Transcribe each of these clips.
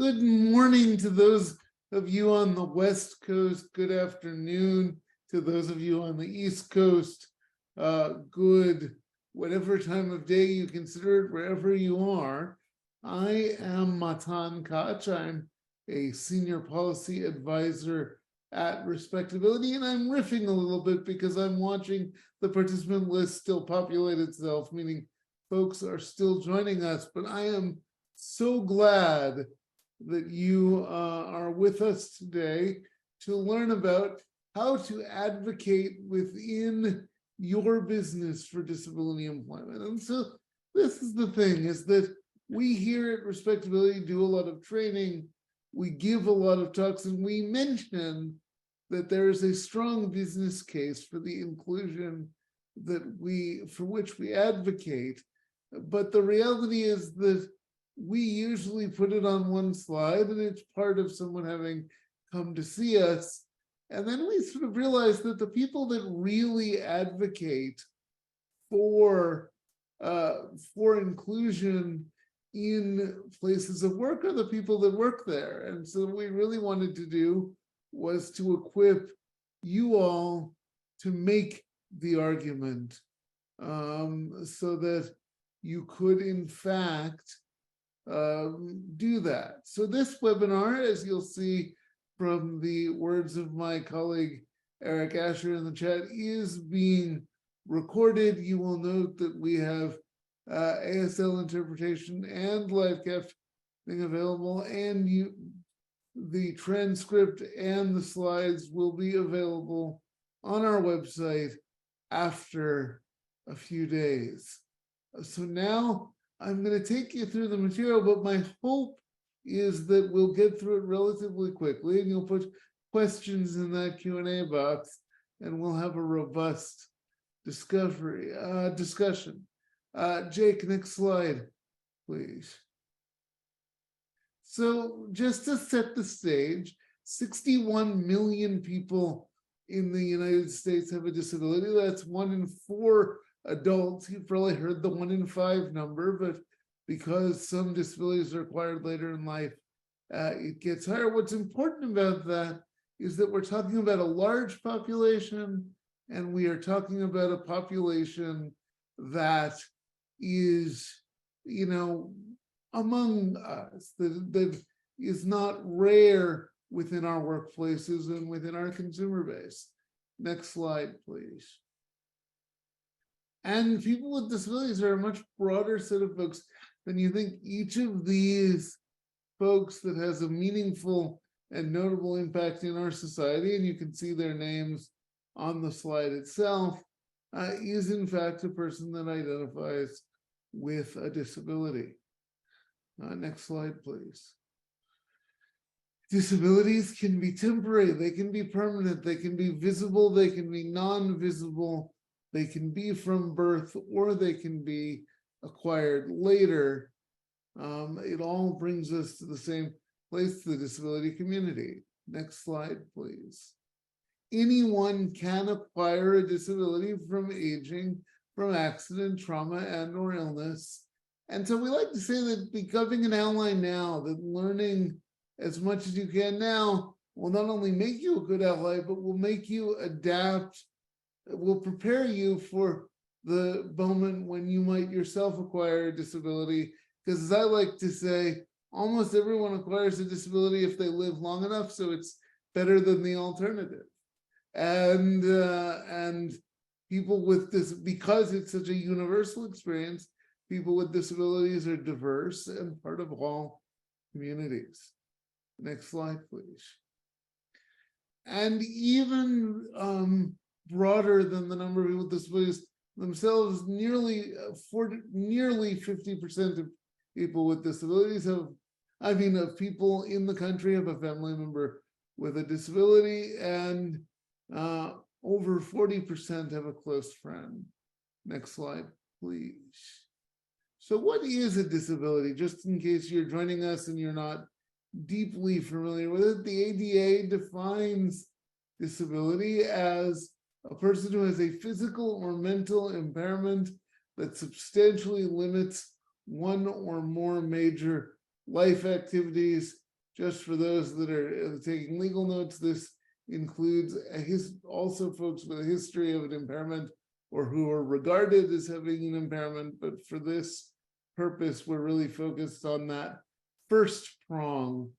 Good morning to those of you on the West Coast. Good afternoon to those of you on the East Coast. Good, whatever time of day you consider it, wherever you are. I am Matan Koch. I'm a senior policy advisor at Respectability, and I'm riffing a little bit because I'm watching the participant list still populate itself, meaning folks are still joining us, but I am so glad that you are with us today to learn about how to advocate within your business for disability employment. And so this is the thing, is that we here at Respectability do a lot of training, we give a lot of talks, and we mention that there is a strong business case for the inclusion for which we advocate. But the reality is that we usually put it on one slide and it's part of someone having come to see us. And then we sort of realize that the people that really advocate for inclusion in places of work are the people that work there. And so what we really wanted to do was to equip you all to make the argument so that you could in fact do that. So this webinar, as you'll see from the words of my colleague Eric Asher in the chat, is being recorded. You will note that we have ASL interpretation and live captioning available, and the transcript and the slides will be available on our website after a few days. So now I'm going to take you through the material, but my hope is that we'll get through it relatively quickly, and you'll put questions in that Q&A box, and we'll have a robust discussion. Jake, next slide, please. So just to set the stage, 61 million people in the United States have a disability. That's 1 in 4 adults. You've probably heard the 1 in 5 number, but because some disabilities are acquired later in life, it gets higher. What's important about that is that we're talking about a large population, and we are talking about a population that is, among us, that is not rare within our workplaces and within our consumer base. Next slide, please. And people with disabilities are a much broader set of folks than you think. Each of these folks that has a meaningful and notable impact in our society, and you can see their names on the slide itself, is in fact a person that identifies with a disability. Next slide, please. Disabilities can be temporary, they can be permanent, they can be visible, they can be non-visible, they can be from birth, or they can be acquired later. It all brings us to the same place, the disability community. Next slide, please. Anyone can acquire a disability from aging, from accident, trauma, and/or illness. And so we like to say that becoming an ally now, that learning as much as you can now will not only make you a good ally, but will make you adapt, will prepare you for the moment when you might yourself acquire a disability. Because as I like to say, almost everyone acquires a disability if they live long enough, so it's better than the alternative. And people with this, because it's such a universal experience, people with disabilities are diverse and part of all communities. Next slide, please. And even broader than the number of people with disabilities themselves, nearly 50% of people with disabilities of people in the country have a family member with a disability, and over 40% have a close friend. Next slide, please. So what is a disability? Just in case you're joining us and you're not deeply familiar with it, the ADA defines disability as a person who has a physical or mental impairment that substantially limits one or more major life activities just for those that are taking legal notes, this includes also folks with a history of an impairment or who are regarded as having an impairment. But for this purpose, we're really focused on that first prong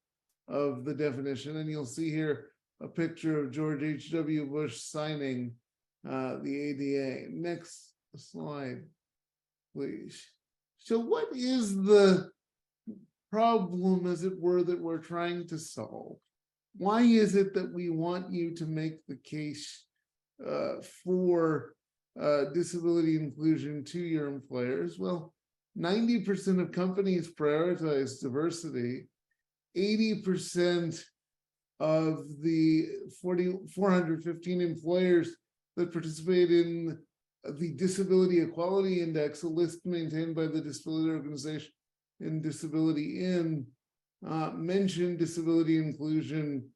of the definition. And you'll see here a picture of George H.W. Bush signing the ADA. Next slide, please. So what is the problem, as it were, that we're trying to solve? Why is it that we want you to make the case for disability inclusion to your employers? Well, 90% of companies prioritize diversity. 80% of the 415 employers that participate in the Disability Equality Index, a list maintained by the Disability Organization and Disability In, mention disability inclusion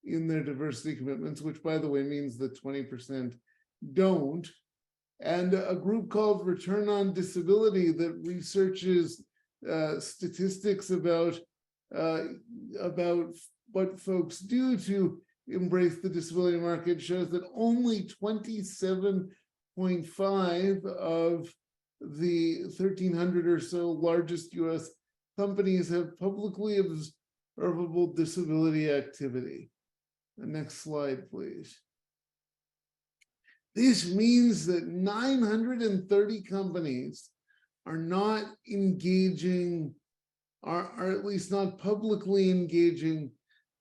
in their diversity commitments, which, by the way, means that 20% don't. And a group called Return on Disability that researches statistics about what folks do to embrace the disability market shows that only 27.5 of the 1,300 or so largest US companies have publicly observable disability activity. The next slide, please. This means that 930 companies are not engaging, are at least not publicly engaging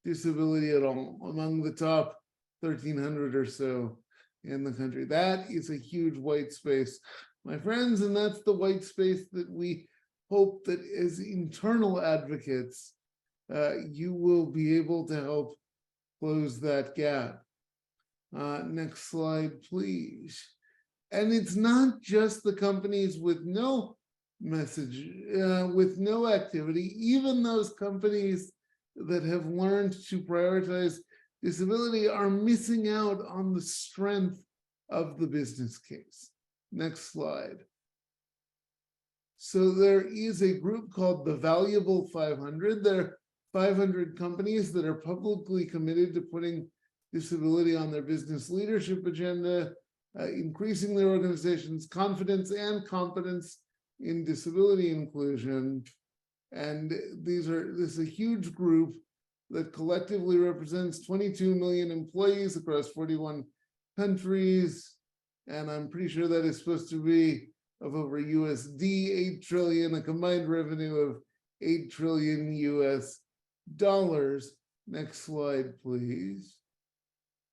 disability at all among the top 1,300 or so in the country. That is a huge white space, my friends, and that's the white space that we hope that as internal advocates, you will be able to help close that gap. Next slide, please. And it's not just the companies with no message, with no activity. Even those companies that have learned to prioritize disability are missing out on the strength of the business case. Next slide. So there is a group called the Valuable 500. There are 500 companies that are publicly committed to putting disability on their business leadership agenda, increasing their organization's confidence and competence in disability inclusion. And this is a huge group that collectively represents 22 million employees across 41 countries. And I'm pretty sure that is supposed to be of over USD 8 trillion, a combined revenue of 8 trillion US dollars. Next slide, please.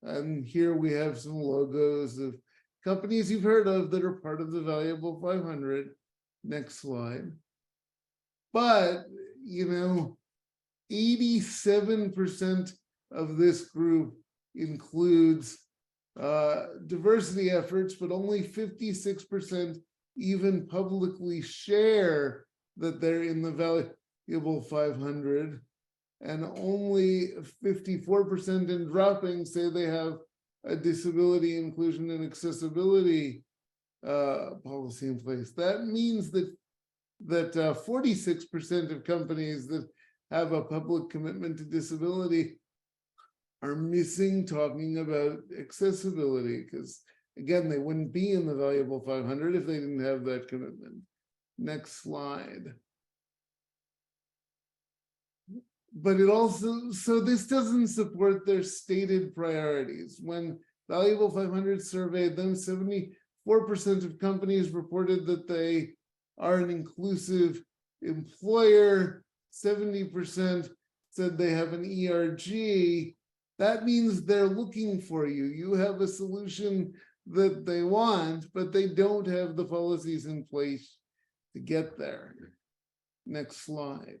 And here we have some logos of companies you've heard of that are part of the Valuable 500. Next slide. But, 87% of this group includes diversity efforts, but only 56% even publicly share that they're in the Valuable 500. And only 54% in dropping say they have a disability inclusion and accessibility policy in place. That means that 46% of companies that have a public commitment to disability are missing talking about accessibility, because again, they wouldn't be in the Valuable 500 if they didn't have that commitment. Next slide. But it also, so this doesn't support their stated priorities. When Valuable 500 surveyed them, 74% of companies reported that they are an inclusive employer. 70% said they have an ERG. That means they're looking for you. You have a solution that they want, but they don't have the policies in place to get there. Next slide.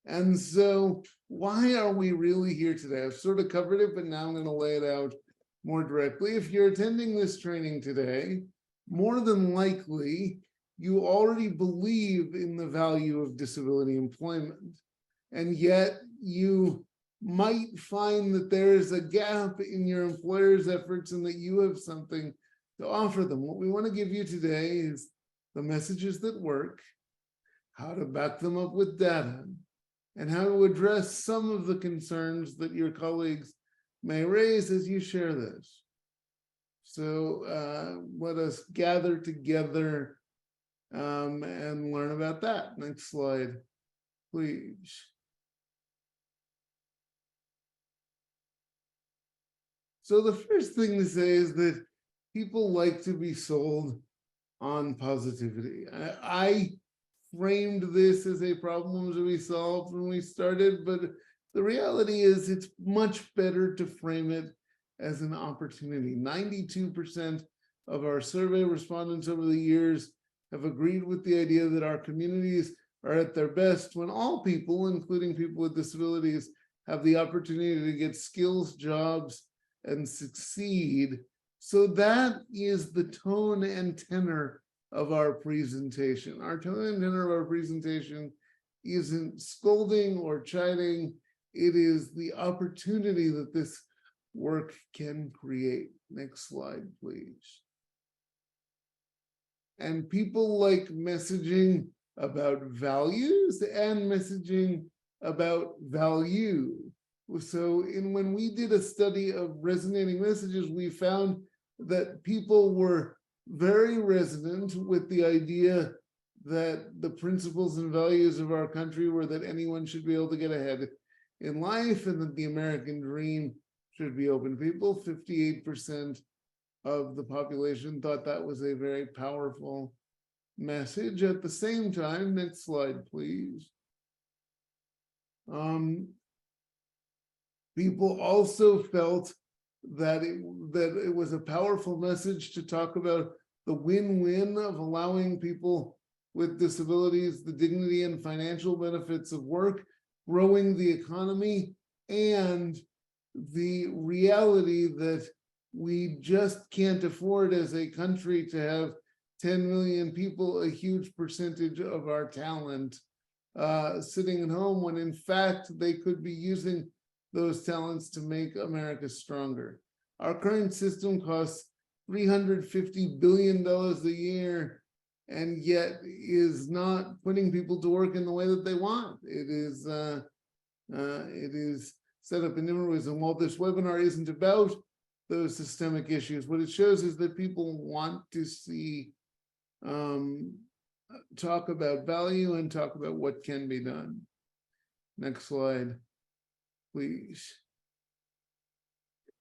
And so why are we really here today? I've sort of covered it, but now I'm going to lay it out more directly. If you're attending this training today, more than likely, you already believe in the value of disability employment. And yet you might find that there is a gap in your employer's efforts and that you have something to offer them. What we want to give you today is the messages that work, how to back them up with data, and how to address some of the concerns that your colleagues may raise as you share this. So let us gather together and learn about that. Next slide, please. So the first thing to say is that people like to be sold on positivity. I framed this as a problem to be solved when we started, but the reality is it's much better to frame it as an opportunity. 92% of our survey respondents over the years have agreed with the idea that our communities are at their best when all people, including people with disabilities, have the opportunity to get skills, jobs, and succeed. So that is the tone and tenor of our presentation. Our tone and tenor of our presentation isn't scolding or chiding. It is the opportunity that this work can create. Next slide, please. And people like messaging about values and messaging about value. So when we did a study of resonating messages, we found that people were very resonant with the idea that the principles and values of our country were that anyone should be able to get ahead in life and that the American dream should be open to people. 58% of the population thought that was a very powerful message. At the same time, next slide, please. People also felt that it was a powerful message to talk about the win-win of allowing people with disabilities the dignity and financial benefits of work, growing the economy, and the reality that we just can't afford as a country to have 10 million people, a huge percentage of our talent, sitting at home when in fact they could be using those talents to make America stronger. Our current system costs $350 billion a year and yet is not putting people to work in the way that they want. It is set up in different ways. And while this webinar isn't about those systemic issues, what it shows is that people want to see talk about value and talk about what can be done. Next slide, please.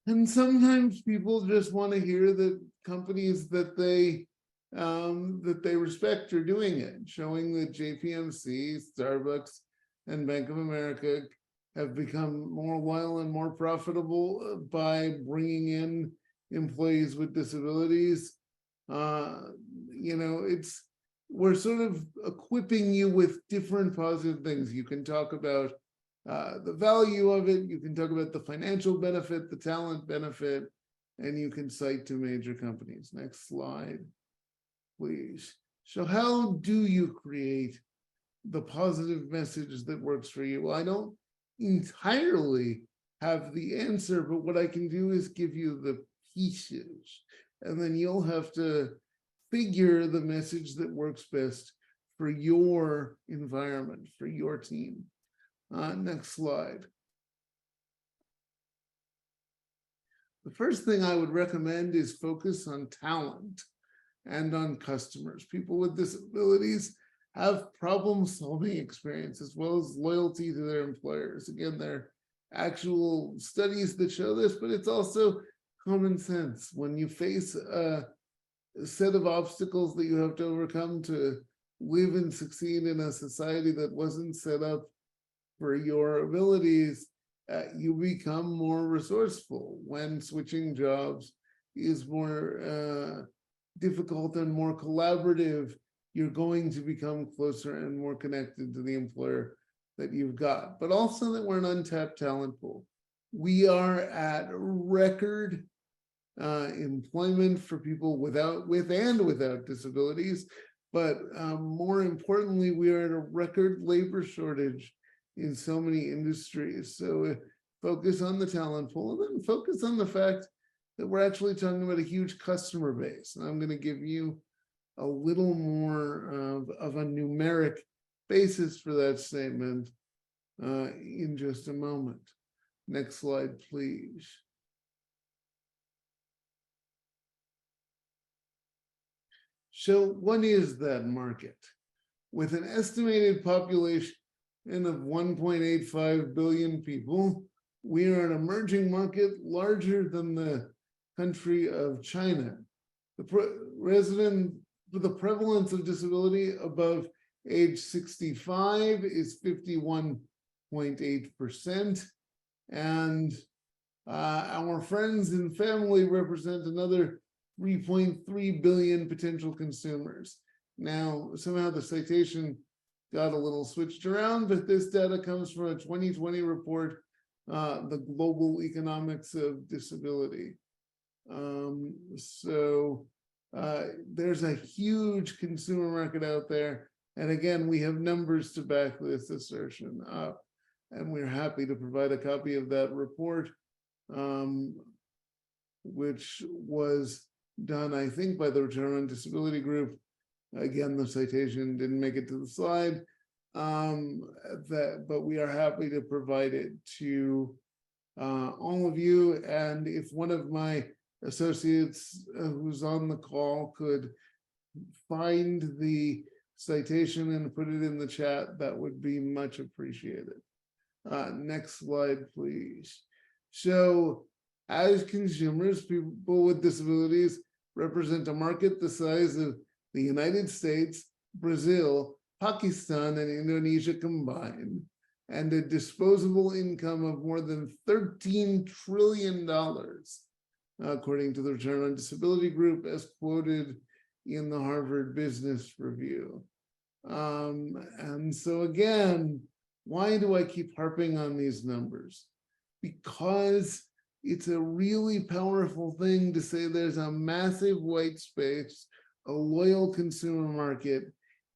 And sometimes people just want to hear that companies that they respect are doing it, showing that JPMC, Starbucks, and Bank of America have become more loyal and more profitable by bringing in employees with disabilities. We're sort of equipping you with different positive things. You can talk about the value of it, you can talk about the financial benefit, the talent benefit, and you can cite to major companies. Next slide, please. So how do you create the positive message that works for you? Well, I don't entirely have the answer, but what I can do is give you the pieces, and then you'll have to figure the message that works best for your environment, for your team. Next slide. The first thing I would recommend is focus on talent and on customers. People with disabilities have problem-solving experience as well as loyalty to their employers. Again, there are actual studies that show this, but it's also common sense. When you face a set of obstacles that you have to overcome to live and succeed in a society that wasn't set up for your abilities, you become more resourceful. When switching jobs is more difficult and more collaborative, you're going to become closer and more connected to the employer that you've got. But also that we're an untapped talent pool. We are at record employment for people with and without disabilities, but more importantly, we are at a record labor shortage in so many industries. So focus on the talent pool, and then focus on the fact that we're actually talking about a huge customer base. And I'm going to give you a little more of a numeric basis for that statement in just a moment. Next slide, please. So what is that market? With an estimated population of 1.85 billion people, we are an emerging market larger than the country of China. The prevalence of disability above age 65 is 51.8%. And our friends and family represent another 3.3 billion potential consumers. Now, somehow the citation got a little switched around, but this data comes from a 2020 report, the Global Economics of Disability. There's a huge consumer market out there. And again, we have numbers to back this assertion up. And we're happy to provide a copy of that report, which was done, I think, by the Return on Disability Group. Again, the citation didn't make it to the slide, but we are happy to provide it to all of you. And if one of my associates who's on the call could find the citation and put it in the chat, that would be much appreciated. Next slide, please. So, as consumers, people with disabilities represent a market the size of the United States, Brazil, Pakistan, and Indonesia combined, and a disposable income of more than $13 trillion, according to the Return on Disability Group, as quoted in the Harvard Business Review. And so again, why do I keep harping on these numbers? Because it's a really powerful thing to say there's a massive white space, a loyal consumer market.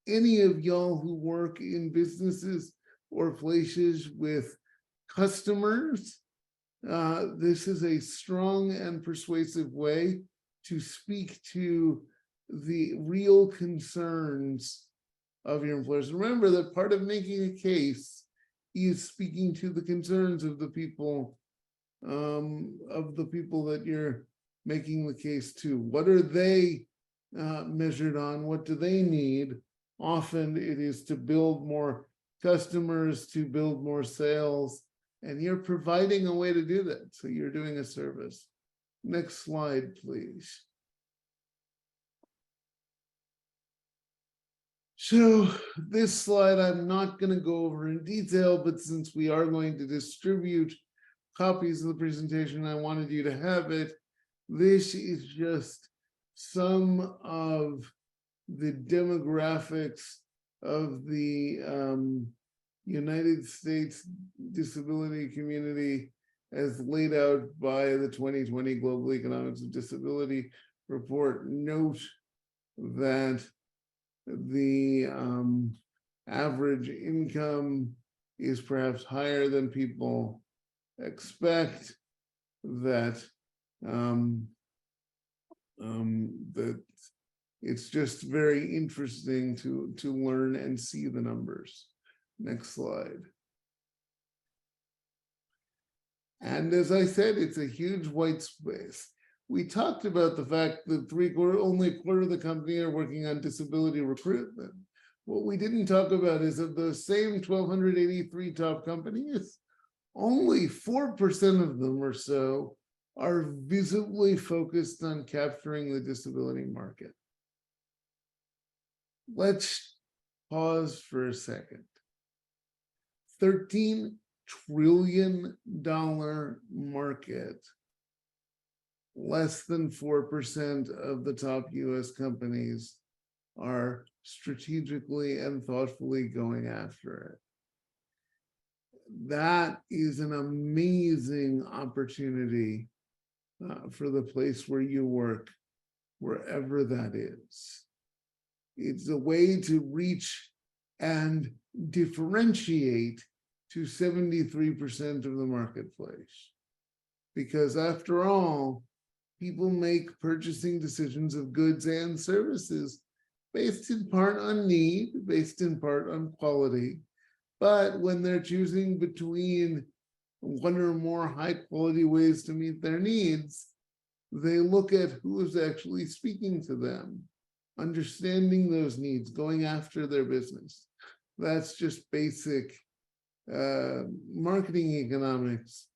Any of y'all who work in businesses or places with customers, this is a strong and persuasive way to speak to the real concerns of your employers. Remember that part of making a case is speaking to the concerns of the people that you're making the case to. What are they measured on? What do they need? Often it is to build more customers, to build more sales, and you're providing a way to do that. So you're doing a service. Next slide, please. So this slide I'm not going to go over in detail, but since we are going to distribute copies of the presentation, I wanted you to have it. This is just some of the demographics of the United States disability community as laid out by the 2020 Global Economics of Disability report. Note that the average income is perhaps higher than people expect, that that it's just very interesting to learn and see the numbers. Next slide. And as I said, it's a huge white space. We talked about the fact that only a quarter of the company are working on disability recruitment. What we didn't talk about is of those same 1,283 top companies, only 4% of them or so are visibly focused on capturing the disability market. Let's pause for a second. $13 trillion market. Less than 4% of the top US companies are strategically and thoughtfully going after it. That is an amazing opportunity for the place where you work, wherever that is. It's a way to reach and differentiate to 73% of the marketplace. Because after all, people make purchasing decisions of goods and services based in part on need, based in part on quality. But when they're choosing between one or more high quality ways to meet their needs, they look at who is actually speaking to them, understanding those needs, going after their business. That's just basic marketing economics.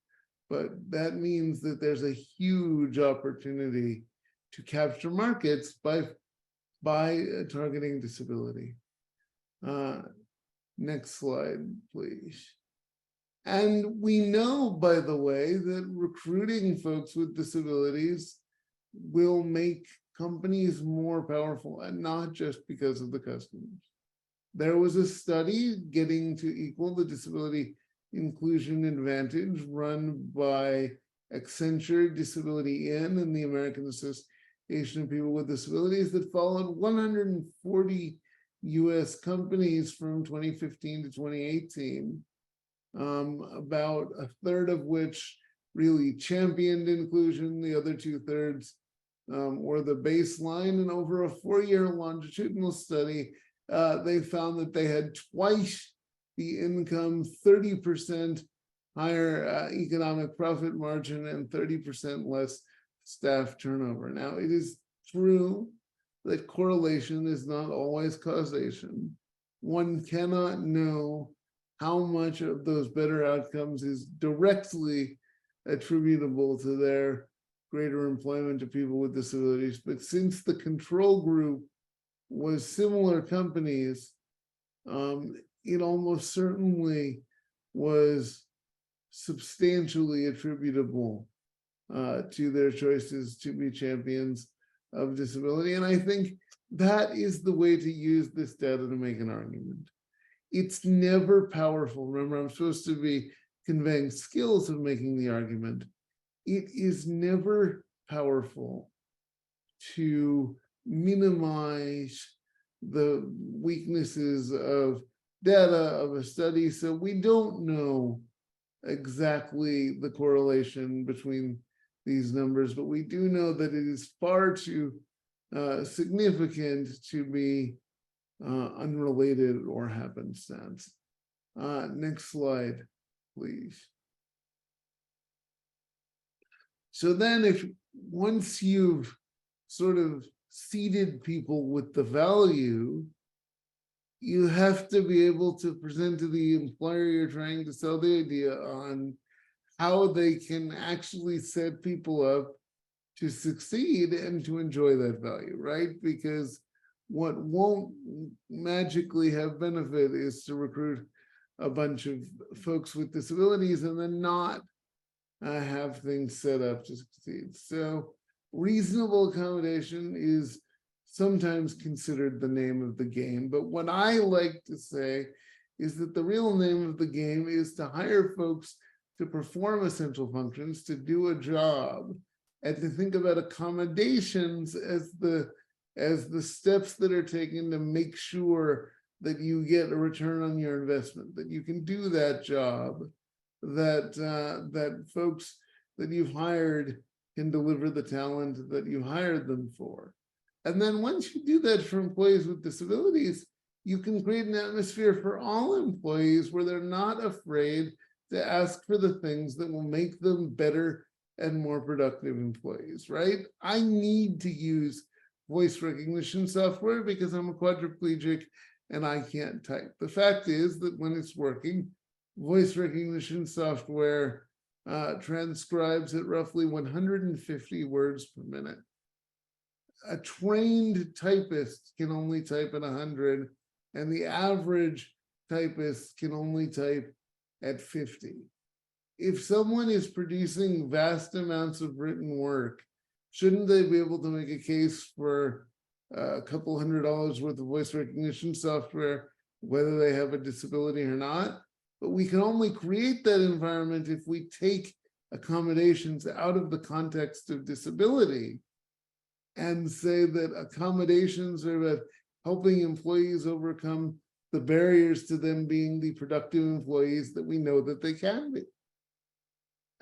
But that means that there's a huge opportunity to capture markets by targeting disability. Next slide, please. And we know, by the way, that recruiting folks with disabilities will make companies more powerful, and not just because of the customers. There was a study, Getting to Equal, the Disability Inclusion Advantage, run by Accenture, Disability In, and the American Association of People with Disabilities, that followed 140 US companies from 2015 to 2018, about a third of which really championed inclusion, the other 2/3 were the baseline. And over a 4-year longitudinal study, they found that they had twice the income, 30% higher economic profit margin, and 30% less staff turnover. Now, it is true that correlation is not always causation. One cannot know how much of those better outcomes is directly attributable to their greater employment of people with disabilities. But since the control group was similar companies, it almost certainly was substantially attributable to their choices to be champions of disability. And I think that is the way to use this data to make an argument. It's never powerful. Remember, I'm supposed to be conveying skills of making the argument. It is never powerful to minimize the weaknesses of data of a study. So we don't know exactly the correlation between these numbers, but we do know that it is far too significant to be unrelated or happenstance. Next slide, please. So then once you've sort of seeded people with the value, you have to be able to present to the employer you're trying to sell the idea on how they can actually set people up to succeed and to enjoy that value, right? Because what won't magically have benefit is to recruit a bunch of folks with disabilities and then not have things set up to succeed. So reasonable accommodation is sometimes considered the name of the game. But what I like to say is that the real name of the game is to hire folks to perform essential functions, to do a job, and to think about accommodations as the steps that are taken to make sure that you get a return on your investment, that you can do that job, that folks that you've hired can deliver the talent that you hired them for. And then once you do that for employees with disabilities, you can create an atmosphere for all employees where they're not afraid to ask for the things that will make them better and more productive employees, right? I need to use voice recognition software because I'm a quadriplegic and I can't type. The fact is that when it's working, voice recognition software transcribes at roughly 150 words per minute. A trained typist can only type at 100, and the average typist can only type at 50. If someone is producing vast amounts of written work, shouldn't they be able to make a case for a couple $100 worth of voice recognition software, whether they have a disability or not? But we can only create that environment if we take accommodations out of the context of disability and say that accommodations are about helping employees overcome the barriers to them being the productive employees that we know that they can be.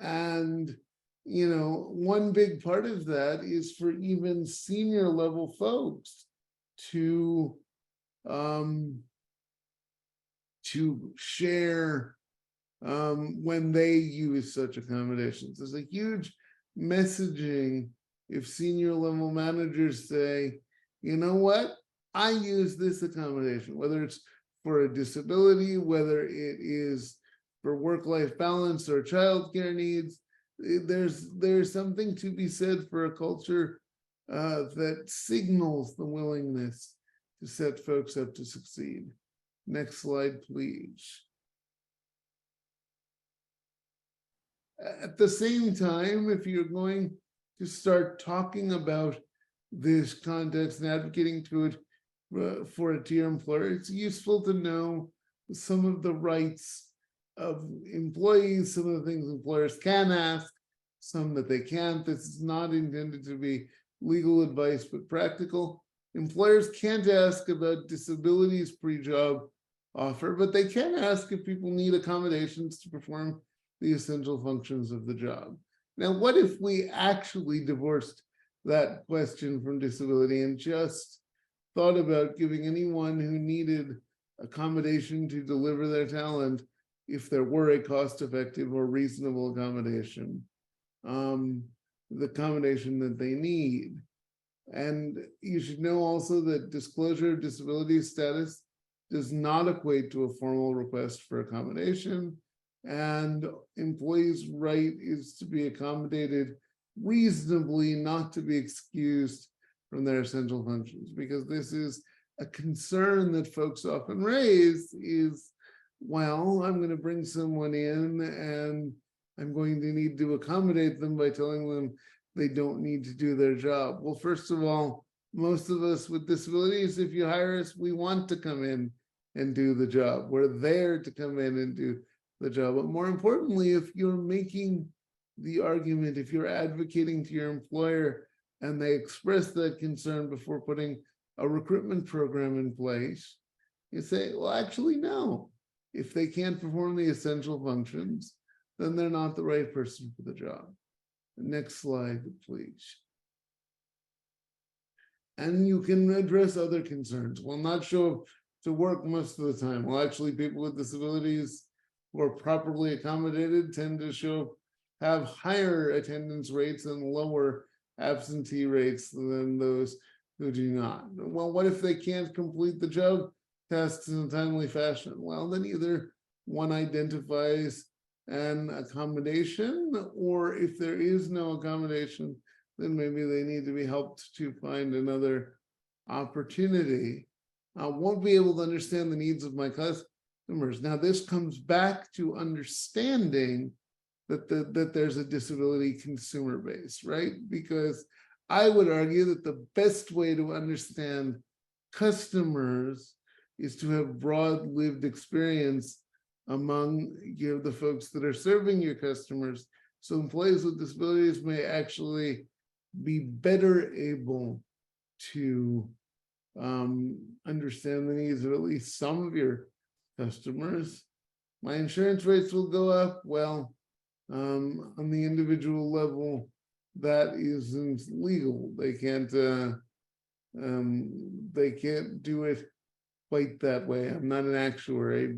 And, you know, one big part of that is for even senior level folks to um, share when they use such accommodations. There's a huge messaging if senior level managers say, you know what, I use this accommodation, whether it's for a disability, whether it is for work-life balance or childcare needs. There's something to be said for a culture that signals the willingness to set folks up to succeed. Next slide, please. At the same time, if you're going to start talking about this context and advocating to it for it to your employer, it's useful to know some of the rights of employees, some of the things employers can ask, some that they can't. This is not intended to be legal advice, but practical. Employers can't ask about disabilities pre-job offer, but they can ask if people need accommodations to perform the essential functions of the job. Now, what if we actually divorced that question from disability and just thought about giving anyone who needed accommodation to deliver their talent, if there were a cost-effective or reasonable accommodation, the accommodation that they need? And you should know also that disclosure of disability status does not equate to a formal request for accommodation, and employees' right is to be accommodated reasonably, not to be excused from their essential functions, because this is a concern that folks often raise is, well, I'm going to bring someone in and I'm going to need to accommodate them by telling them they don't need to do their job. Well, first of all, most of us with disabilities, if you hire us, we want to come in and do the job. We're there to come in and do the job. But more importantly, if you're making the argument, if you're advocating to your employer and they express that concern before putting a recruitment program in place, you say, well, actually, no. If they can't perform the essential functions, then they're not the right person for the job. Next slide, please. And you can address other concerns. Will not show up to work most of the time. Well, actually, people with disabilities who are properly accommodated tend to have higher attendance rates and lower absentee rates than those who do not. Well, what if they can't complete the job tasks in a timely fashion? Well, then either one identifies an accommodation, or if there is no accommodation, then maybe they need to be helped to find another opportunity. I won't be able to understand the needs of my customers. Now, this comes back to understanding that there's a disability consumer base, right? Because I would argue that the best way to understand customers is to have broad lived experience among the folks that are serving your customers. So employees with disabilities may actually be better able to understand the needs of at least some of your customers. My insurance rates will go up. Well, on the individual level, that isn't legal. They can't do it quite that way. I'm not an actuary,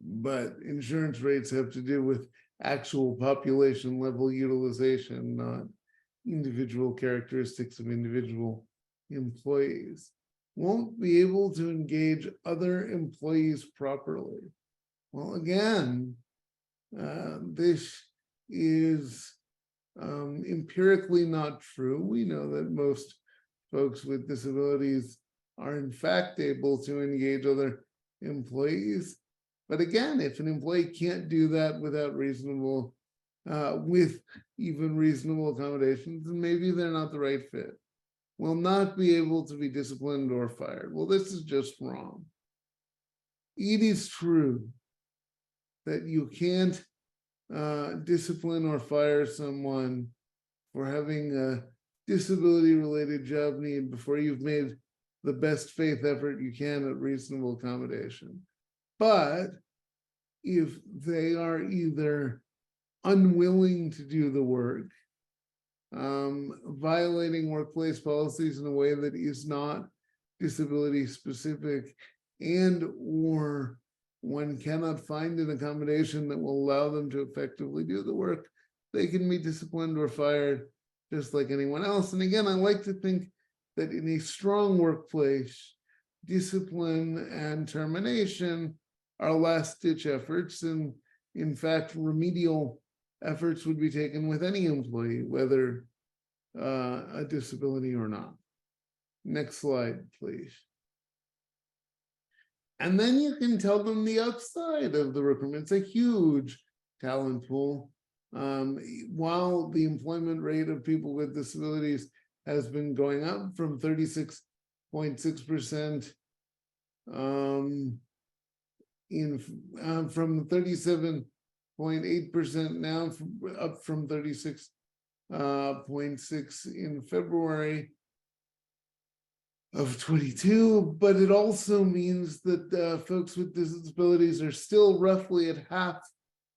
but insurance rates have to do with actual population level utilization, not individual characteristics of individual employees. Won't be able to engage other employees properly. Well, again, this is empirically not true. We know that most folks with disabilities are in fact able to engage other employees. But again, if an employee can't do that without reasonable, with even reasonable accommodations, then maybe they're not the right fit. Will not be able to be disciplined or fired. Well, this is just wrong. It is true that you can't discipline or fire someone for having a disability-related job need before you've made the best faith effort you can at reasonable accommodation. But if they are either unwilling to do the work violating workplace policies in a way that is not disability specific, and or one cannot find an accommodation that will allow them to effectively do the work, they can be disciplined or fired just like anyone else. And again, I like to think that in a strong workplace, discipline and termination are last-ditch efforts, and in fact, remedial efforts would be taken with any employee, whether a disability or not. Next slide, please. And then you can tell them the upside of the recruitment. It's a huge talent pool. While the employment rate of people with disabilities has been going up from 36.6% from 37.8% now, up from 36.6 in February of 22, but it also means that folks with disabilities are still roughly at half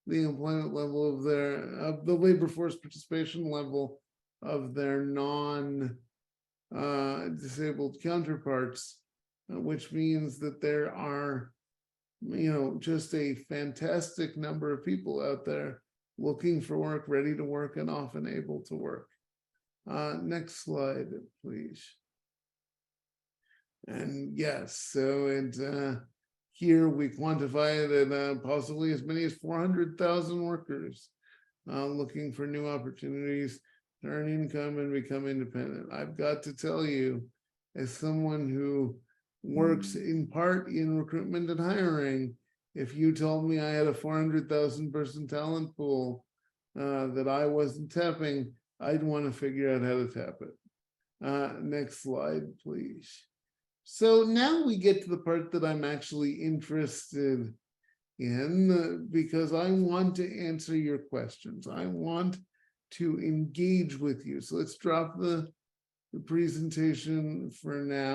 the employment level of the labor force participation level of their non-disabled counterparts, which means that there are, just a fantastic number of people out there looking for work, ready to work, and often able to work. Next slide, please. And yes, so here we quantify it at possibly as many as 400,000 workers looking for new opportunities to earn income and become independent. I've got to tell you, as someone who works in part in recruitment and hiring, if you told me I had a 400,000 person talent pool that I wasn't tapping, I'd want to figure out how to tap it. Next slide, please. So now we get to the part that I'm actually interested in, because I want to answer your questions. I want to engage with you. So let's drop the presentation for now,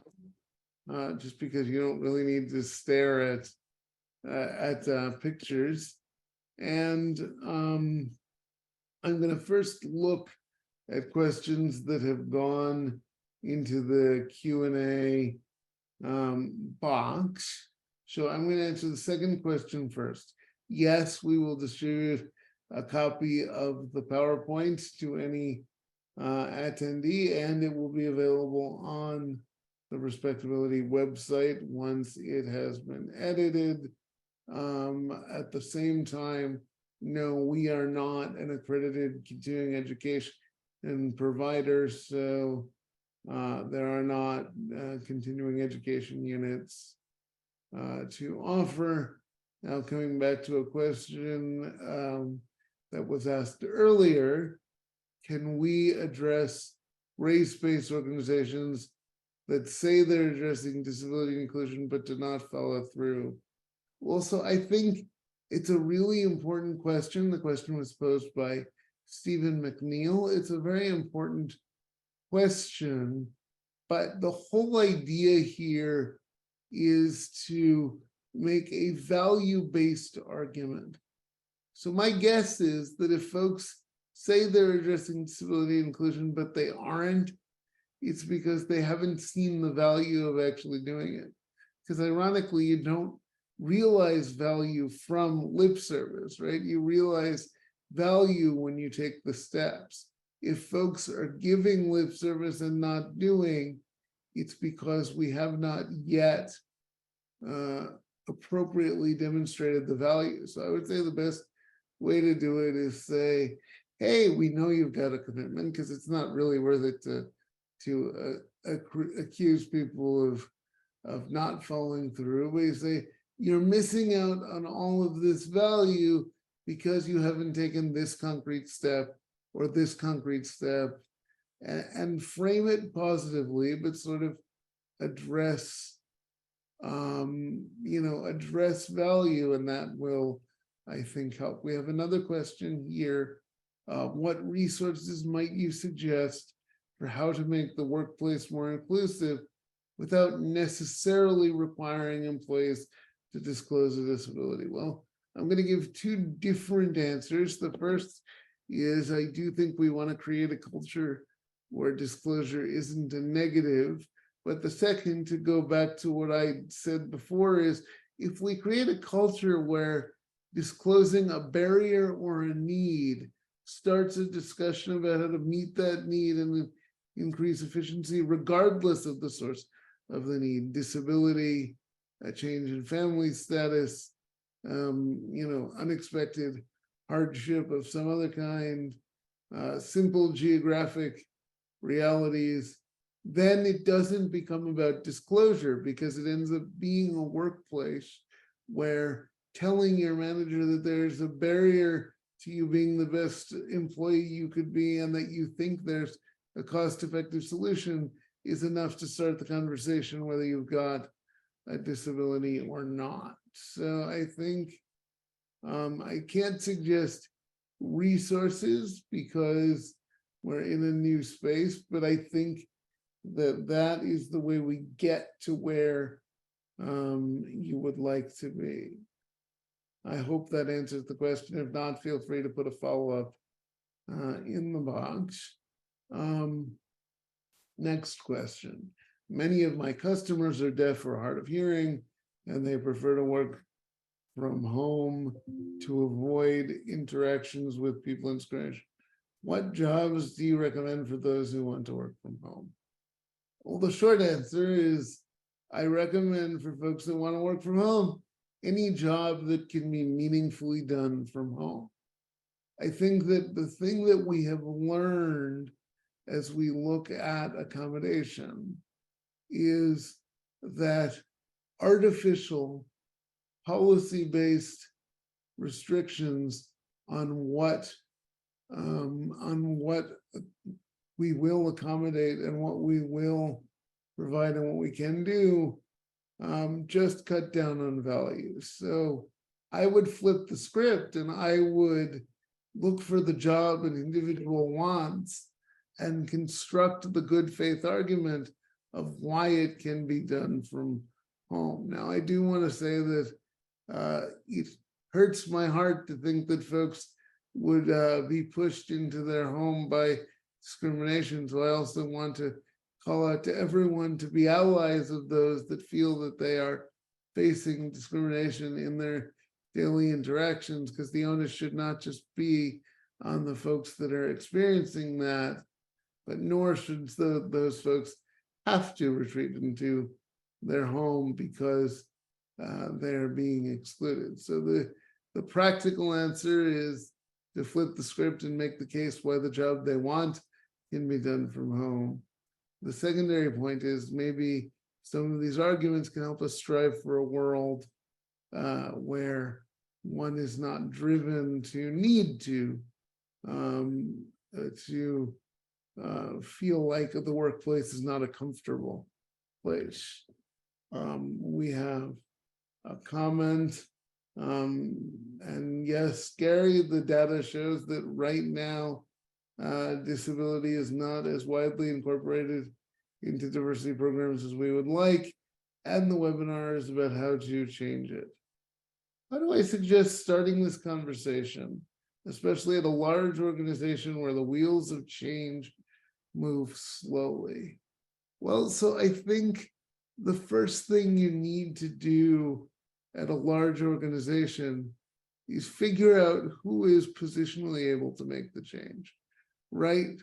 just because you don't really need to stare at pictures. And I'm going to first look at questions that have gone into the Q&A box. So I'm going to answer the second question first. Yes, we will distribute a copy of the PowerPoint to any attendee, and it will be available on the Respectability website once it has been edited. At the same time, no, we are not an accredited continuing education provider, so there are not continuing education units to offer. Now, coming back to a question that was asked earlier, can we address race-based organizations that say they're addressing disability inclusion but do not follow through? Well, so I think it's a really important question. The question was posed by Stephen McNeil. It's a very important question, but the whole idea here is to make a value-based argument. So my guess is that if folks say they're addressing disability inclusion, but they aren't, it's because they haven't seen the value of actually doing it. Because ironically, you don't realize value from lip service, right? You realize value when you take the steps. If folks are giving lip service and not doing, it's because we have not yet appropriately demonstrated the value. So I would say the best way to do it is say, hey, we know you've got a commitment, because it's not really worth it to accuse people of not following through. But you say, you're missing out on all of this value because you haven't taken this concrete step or this concrete step, and frame it positively, but sort of address, address value, and that will, I think, help. We have another question here. What resources might you suggest for how to make the workplace more inclusive without necessarily requiring employees to disclose a disability? Well, I'm going to give two different answers. The first is I do think we want to create a culture where disclosure isn't a negative. But the second, to go back to what I said before, is if we create a culture where disclosing a barrier or a need starts a discussion about how to meet that need and increase efficiency, regardless of the source of the need, disability, a change in family status, unexpected hardship of some other kind, simple geographic realities, then it doesn't become about disclosure, because it ends up being a workplace where telling your manager that there's a barrier to you being the best employee you could be and that you think there's a cost-effective solution is enough to start the conversation, whether you've got a disability or not. So I think I can't suggest resources because we're in a new space, but I think that is the way we get to where you would like to be. I hope that answers the question. If not, feel free to put a follow-up in the box. Next question. Many of my customers are deaf or hard of hearing, and they prefer to work from home to avoid interactions with people in scratch. What jobs do you recommend for those who want to work from home? Well, the short answer is I recommend for folks that want to work from home any job that can be meaningfully done from home. I think that the thing that we have learned as we look at accommodation is that artificial policy-based restrictions on what we will accommodate and what we will provide and what we can do just cut down on values. So I would flip the script and I would look for the job an individual wants and construct the good faith argument of why it can be done from home. Now, I do want to say that it hurts my heart to think that folks would be pushed into their home by discrimination. So I also want to call out to everyone to be allies of those that feel that they are facing discrimination in their daily interactions, because the onus should not just be on the folks that are experiencing that, but nor should those folks have to retreat into their home because they're being excluded. So the practical answer is to flip the script and make the case why the job they want can be done from home. The secondary point is maybe some of these arguments can help us strive for a world where one is not driven to need to feel like the workplace is not a comfortable place. We have a comment, and yes, Gary, the data shows that right now disability is not as widely incorporated into diversity programs as we would like, and the webinar is about how to change it. How do I suggest starting this conversation, especially at a large organization where the wheels of change move slowly? Well, so I think the first thing you need to do at a large organization is figure out who is positionally able to make the change, right?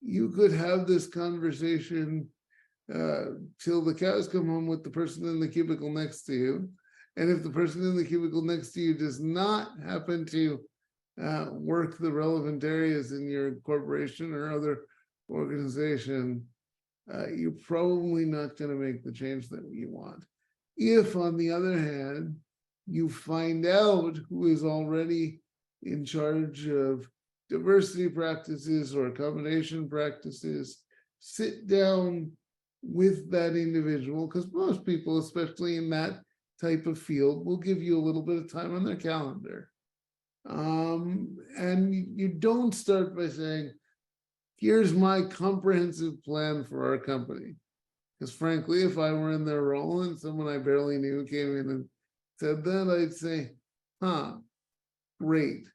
You could have this conversation till the cows come home with the person in the cubicle next to you. And if the person in the cubicle next to you does not happen to work the relevant areas in your corporation or other organization, you're probably not going to make the change that you want. If, on the other hand, you find out who is already in charge of diversity practices or accommodation practices, sit down with that individual, because most people, especially in that type of field, will give you a little bit of time on their calendar. And you don't start by saying, here's my comprehensive plan for our company. Because frankly, if I were in their role and someone I barely knew came in and said that, I'd say, huh, great.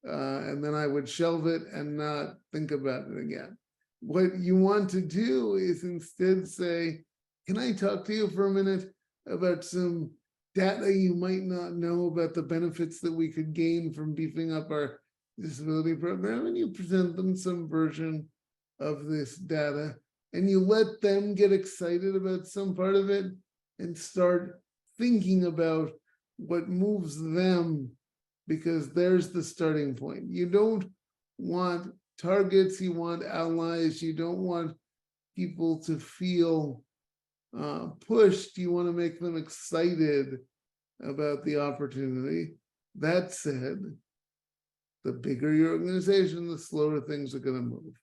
and then I would shelve it and not think about it again. What you want to do is instead say, can I talk to you for a minute about some data you might not know about the benefits that we could gain from beefing up our disability program? And you present them some version of this data, and you let them get excited about some part of it and start thinking about what moves them, because there's the starting point. You don't want targets, you want allies, you don't want people to feel pushed, you want to make them excited about the opportunity. That said, the bigger your organization, the slower things are going to move.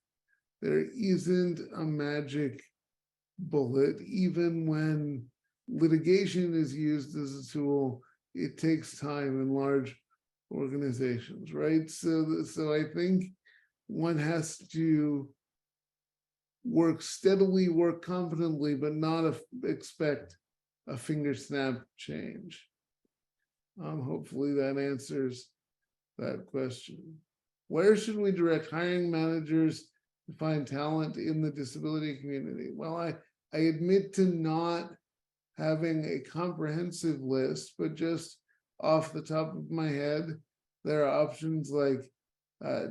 There isn't a magic bullet. Even when litigation is used as a tool, it takes time in large organizations, right? So I think one has to work steadily, work confidently, but not expect a finger snap change. Hopefully that answers that question. Where should we direct hiring managers to find talent in the disability community? Well, I admit to not having a comprehensive list, but just off the top of my head, there are options like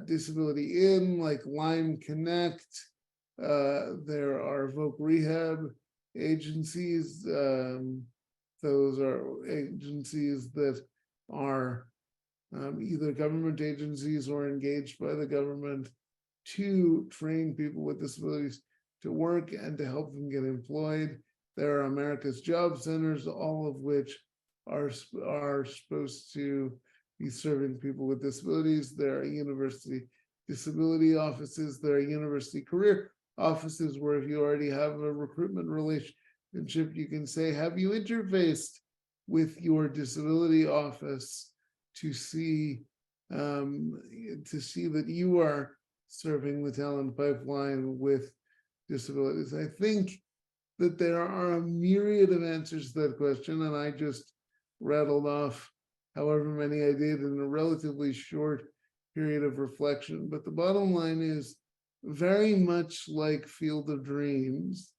Disability In, like Lime Connect. There are Voc Rehab agencies. Those are agencies that are either government agencies or engaged by the government to train people with disabilities to work and to help them get employed. There are America's Job Centers, all of which are supposed to be serving people with disabilities. There are university disability offices. There are university career offices where if you already have a recruitment relationship, you can say, have you interfaced with your disability office to see that you are serving the talent pipeline with disabilities? I think that there are a myriad of answers to that question, and I just rattled off however many I did in a relatively short period of reflection. But the bottom line is very much like Field of Dreams,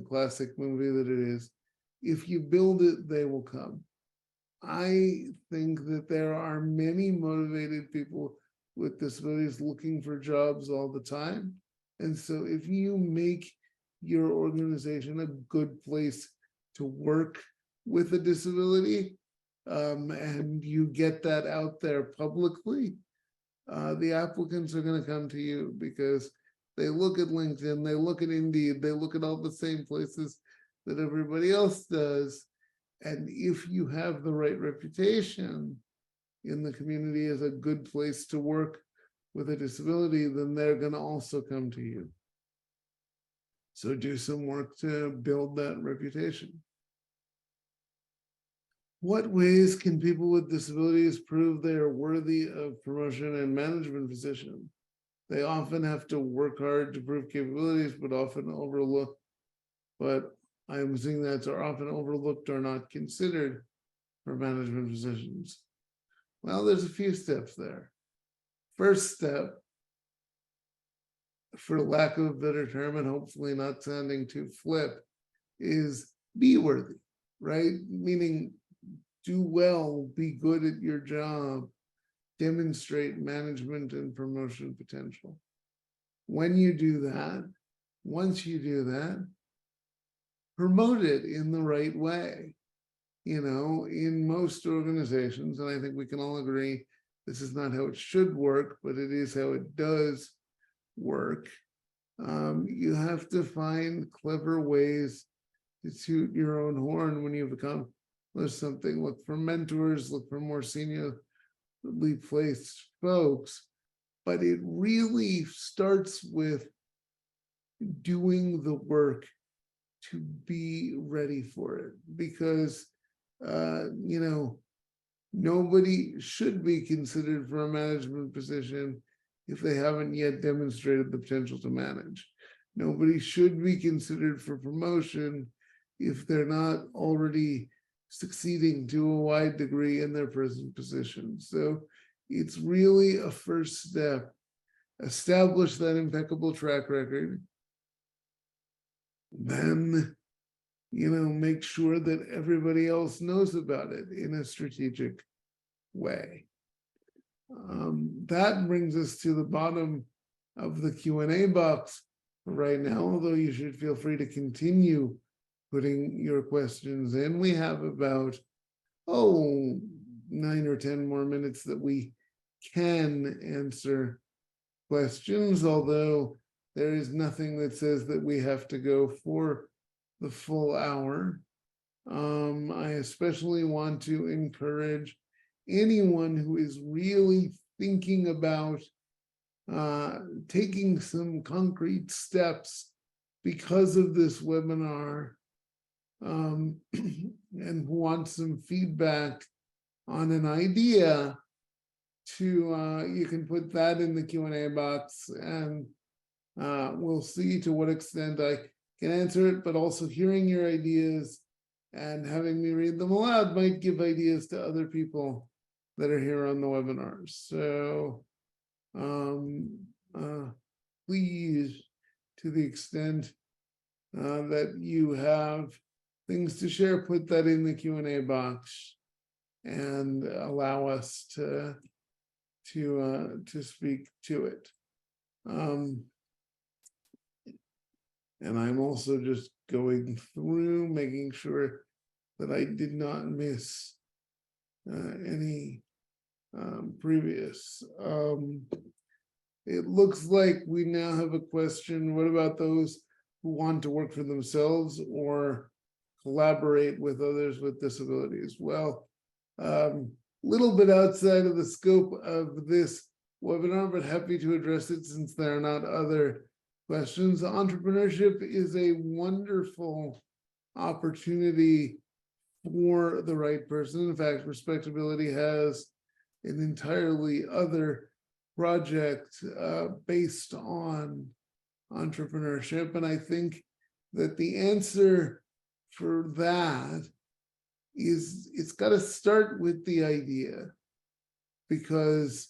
classic movie that it is. If you build it, they will come. I think that there are many motivated people with disabilities looking for jobs all the time. And so if you make your organization a good place to work with a disability, and you get that out there publicly, the applicants are going to come to you because they look at LinkedIn, they look at Indeed, they look at all the same places that everybody else does. And if you have the right reputation in the community as a good place to work with a disability, then they're going to also come to you. So do some work to build that reputation. What ways can people with disabilities prove they are worthy of promotion and management position? They often have to work hard to prove capabilities, but I'm seeing that are often overlooked or not considered for management positions. Well, there's a few steps there. First step, for lack of a better term, and hopefully not sounding too flip, is be worthy, right? Meaning do well, be good at your job, demonstrate management and promotion potential. When you do that, once you do that, promote it in the right way. In most organizations, and I think we can all agree this is not how it should work, but it is how it does work. You have to find clever ways to toot your own horn when you've accomplished something. Look for mentors, look for more seniorly placed folks, but it really starts with doing the work to be ready for it, because nobody should be considered for a management position if they haven't yet demonstrated the potential to manage. Nobody should be considered for promotion if they're not already succeeding to a wide degree in their present position. So it's really a first step. Establish that impeccable track record. Then, make sure that everybody else knows about it in a strategic way. That brings us to the bottom of the Q&A box right now, although you should feel free to continue putting your questions in. We have about, 9 or 10 more minutes that we can answer questions, although there is nothing that says that we have to go for the full hour. I especially want to encourage anyone who is really thinking about taking some concrete steps because of this webinar, and who wants some feedback on an idea, you can put that in the Q&A box, and we'll see to what extent I can answer it, but also hearing your ideas and having me read them aloud might give ideas to other people that are here on the webinar. So please, to the extent that you have things to share, put that in the Q&A box and allow us to speak to it. And I'm also just going through, making sure that I did not miss any previous. It looks like we now have a question. What about those who want to work for themselves or collaborate with others with disabilities? Well, little bit outside of the scope of this webinar, but happy to address it since there are not other questions. Entrepreneurship is a wonderful opportunity for the right person. In fact, Respectability has an entirely other project based on entrepreneurship. And I think that the answer for that is it's got to start with the idea, because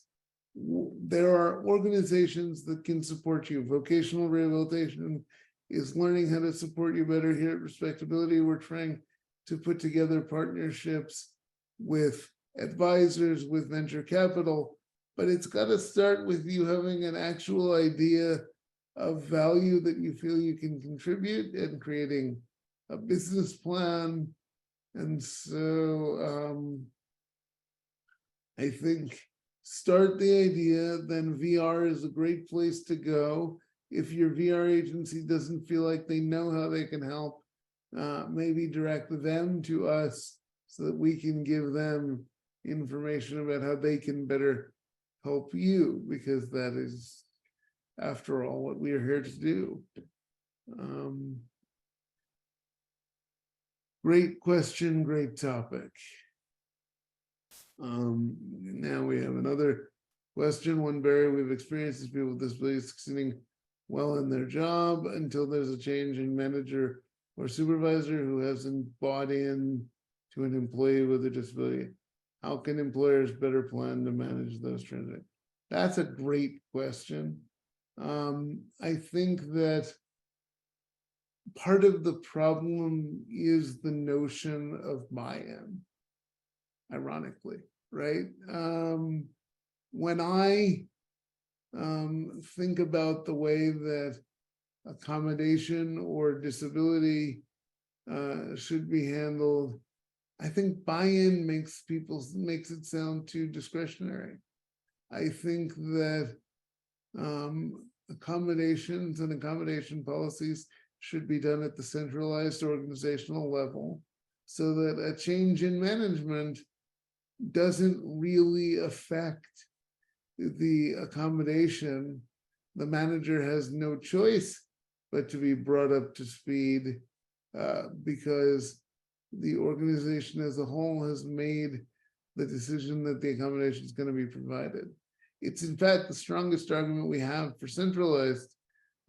there are organizations that can support you. Vocational rehabilitation is learning how to support you better. Here at Respectability, we're trying to put together partnerships with advisors, with venture capital, but it's got to start with you having an actual idea of value that you feel you can contribute and creating a business plan. And so I think start the idea, then VR is a great place to go. If your VR agency doesn't feel like they know how they can help, maybe direct them to us so that we can give them information about how they can better help you, because that is, after all, what we are here to do. Great question, great topic. Now we have another question. One barrier we've experienced is people with disabilities succeeding well in their job until there's a change in manager or supervisor who hasn't bought in to an employee with a disability. How can employers better plan to manage those transitions? That's a great question. I think that part of the problem is the notion of buy-in, ironically, right? When I think about the way that accommodation or disability should be handled, I think buy-in makes it sound too discretionary. I think that accommodations and accommodation policies should be done at the centralized organizational level, so that a change in management doesn't really affect the accommodation. The manager has no choice but to be brought up to speed because the organization as a whole has made the decision that the accommodation is going to be provided. It's in fact the strongest argument we have for centralized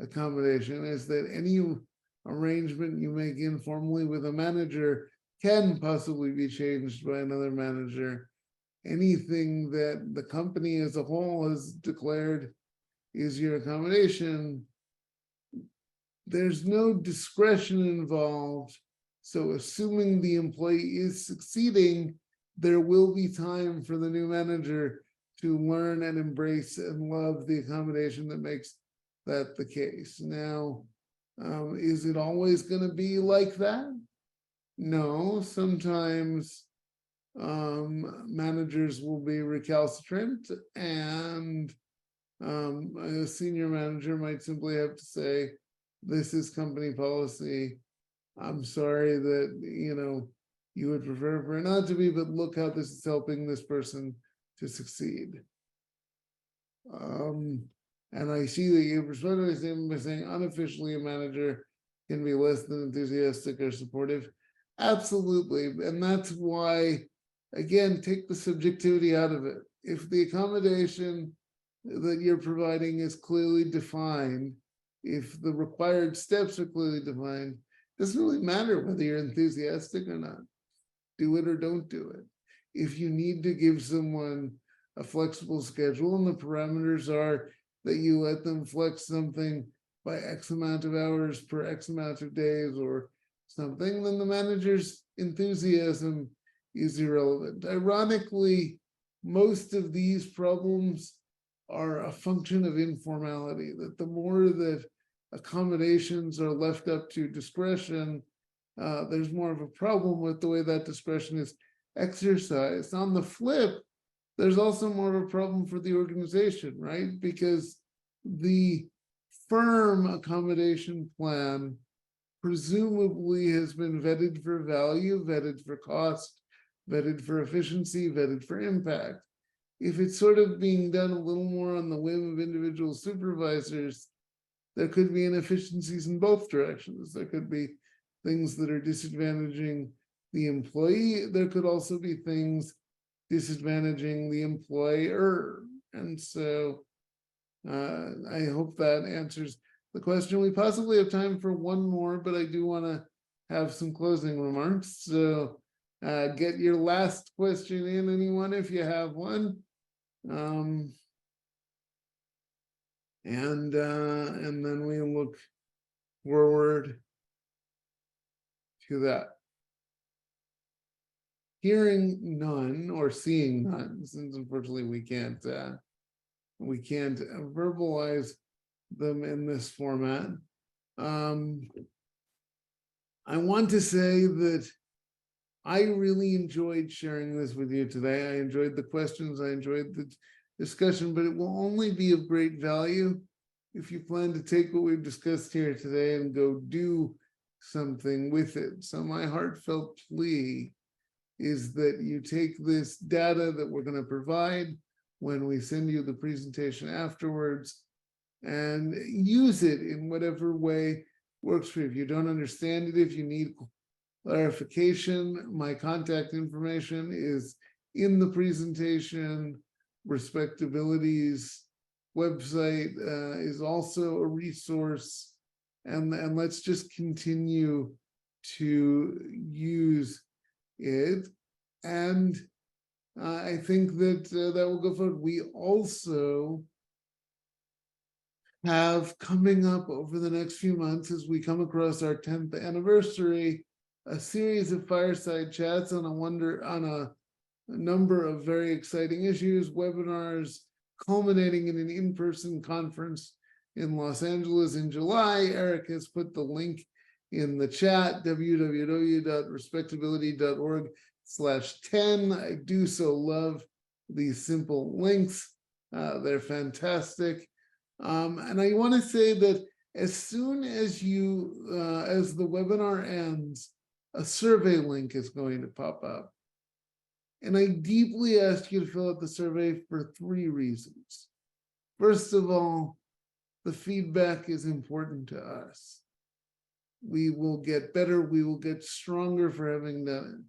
accommodation is that any arrangement you make informally with a manager can possibly be changed by another manager anything that the company as a whole has declared is your accommodation, there's no discretion involved. So assuming the employee is succeeding, there will be time for the new manager to learn and embrace and love the accommodation that makes that the case. Now, is it always going to be like that? No, sometimes managers will be recalcitrant, and a senior manager might simply have to say, this is company policy. I'm sorry that, you would prefer for it not to be, but look how this is helping this person to succeed. And I see that you responded by saying unofficially a manager can be less than enthusiastic or supportive. Absolutely. And that's why, again, take the subjectivity out of it. If the accommodation that you're providing is clearly defined, if the required steps are clearly defined, it doesn't really matter whether you're enthusiastic or not. Do it or don't do it. If you need to give someone a flexible schedule and the parameters are that you let them flex something by X amount of hours per X amount of days or something, then the manager's enthusiasm is irrelevant. Ironically, most of these problems are a function of informality, that the more that accommodations are left up to discretion, there's more of a problem with the way that discretion is exercised. On the flip, there's also more of a problem for the organization, right? Because the firm accommodation plan presumably has been vetted for value, vetted for cost, vetted for efficiency, vetted for impact. If it's sort of being done a little more on the whim of individual supervisors, there could be inefficiencies in both directions. There could be things that are disadvantaging the employee. There could also be things disadvantaging the employer. And so I hope that answers the question. We possibly have time for one more, but I do want to have some closing remarks. So get your last question in, anyone, if you have one. And then we look forward to that. Hearing none or seeing none, since unfortunately we can't verbalize them in this format. I want to say that I really enjoyed sharing this with you today. I enjoyed the questions, I enjoyed the discussion, but it will only be of great value if you plan to take what we've discussed here today and go do something with it. So my heartfelt plea is that you take this data that we're going to provide when we send you the presentation afterwards and use it in whatever way works for you. If you don't understand it, if you need clarification, my contact information is in the presentation. Respectability's website is also a resource, and let's just continue to use it. And I think that that will go forward. We also have coming up over the next few months, as we come across our 10th anniversary, a series of fireside chats on a number of very exciting issues, webinars culminating in an in-person conference in Los Angeles in July. Eric has put the link in the chat, www.respectability.org/10. I do so love these simple links. They're fantastic. And I want to say that as soon as as the webinar ends, a survey link is going to pop up. And I deeply ask you to fill out the survey for 3 reasons. First of all, the feedback is important to us. We will get better, we will get stronger for having done it.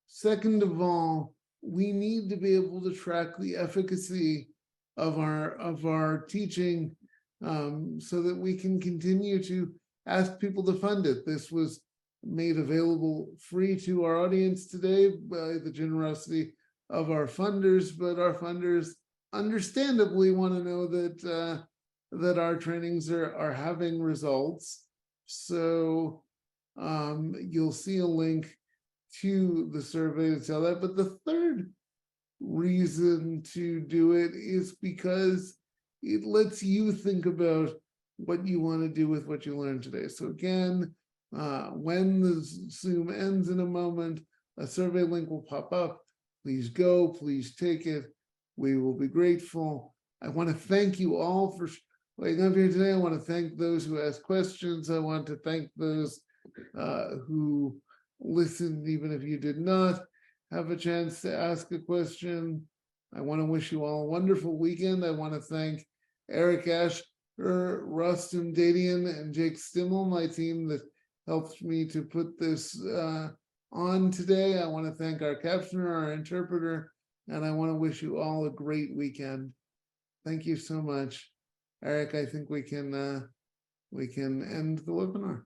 Second of all, we need to be able to track the efficacy of our teaching so that we can continue to ask people to fund it. This was made available free to our audience today by the generosity of our funders, but our funders understandably want to know that our trainings are having results. So you'll see a link to the survey to tell that. But the third reason to do it is because it lets you think about what you want to do with what you learned today. So again, when the Zoom ends in a moment, a survey link will pop up. Please go, please take it. We will be grateful. I want to thank you all for waking up here today. I want to thank those who asked questions. I want to thank those who listened, even if you did not have a chance to ask a question. I want to wish you all a wonderful weekend. I want to thank Eric Asher, Rustam Dadian, and Jake Stimmel, my team that helped me to put this on today. I want to thank our captioner, our interpreter, and I want to wish you all a great weekend. Thank you so much. Eric, I think we can end the webinar.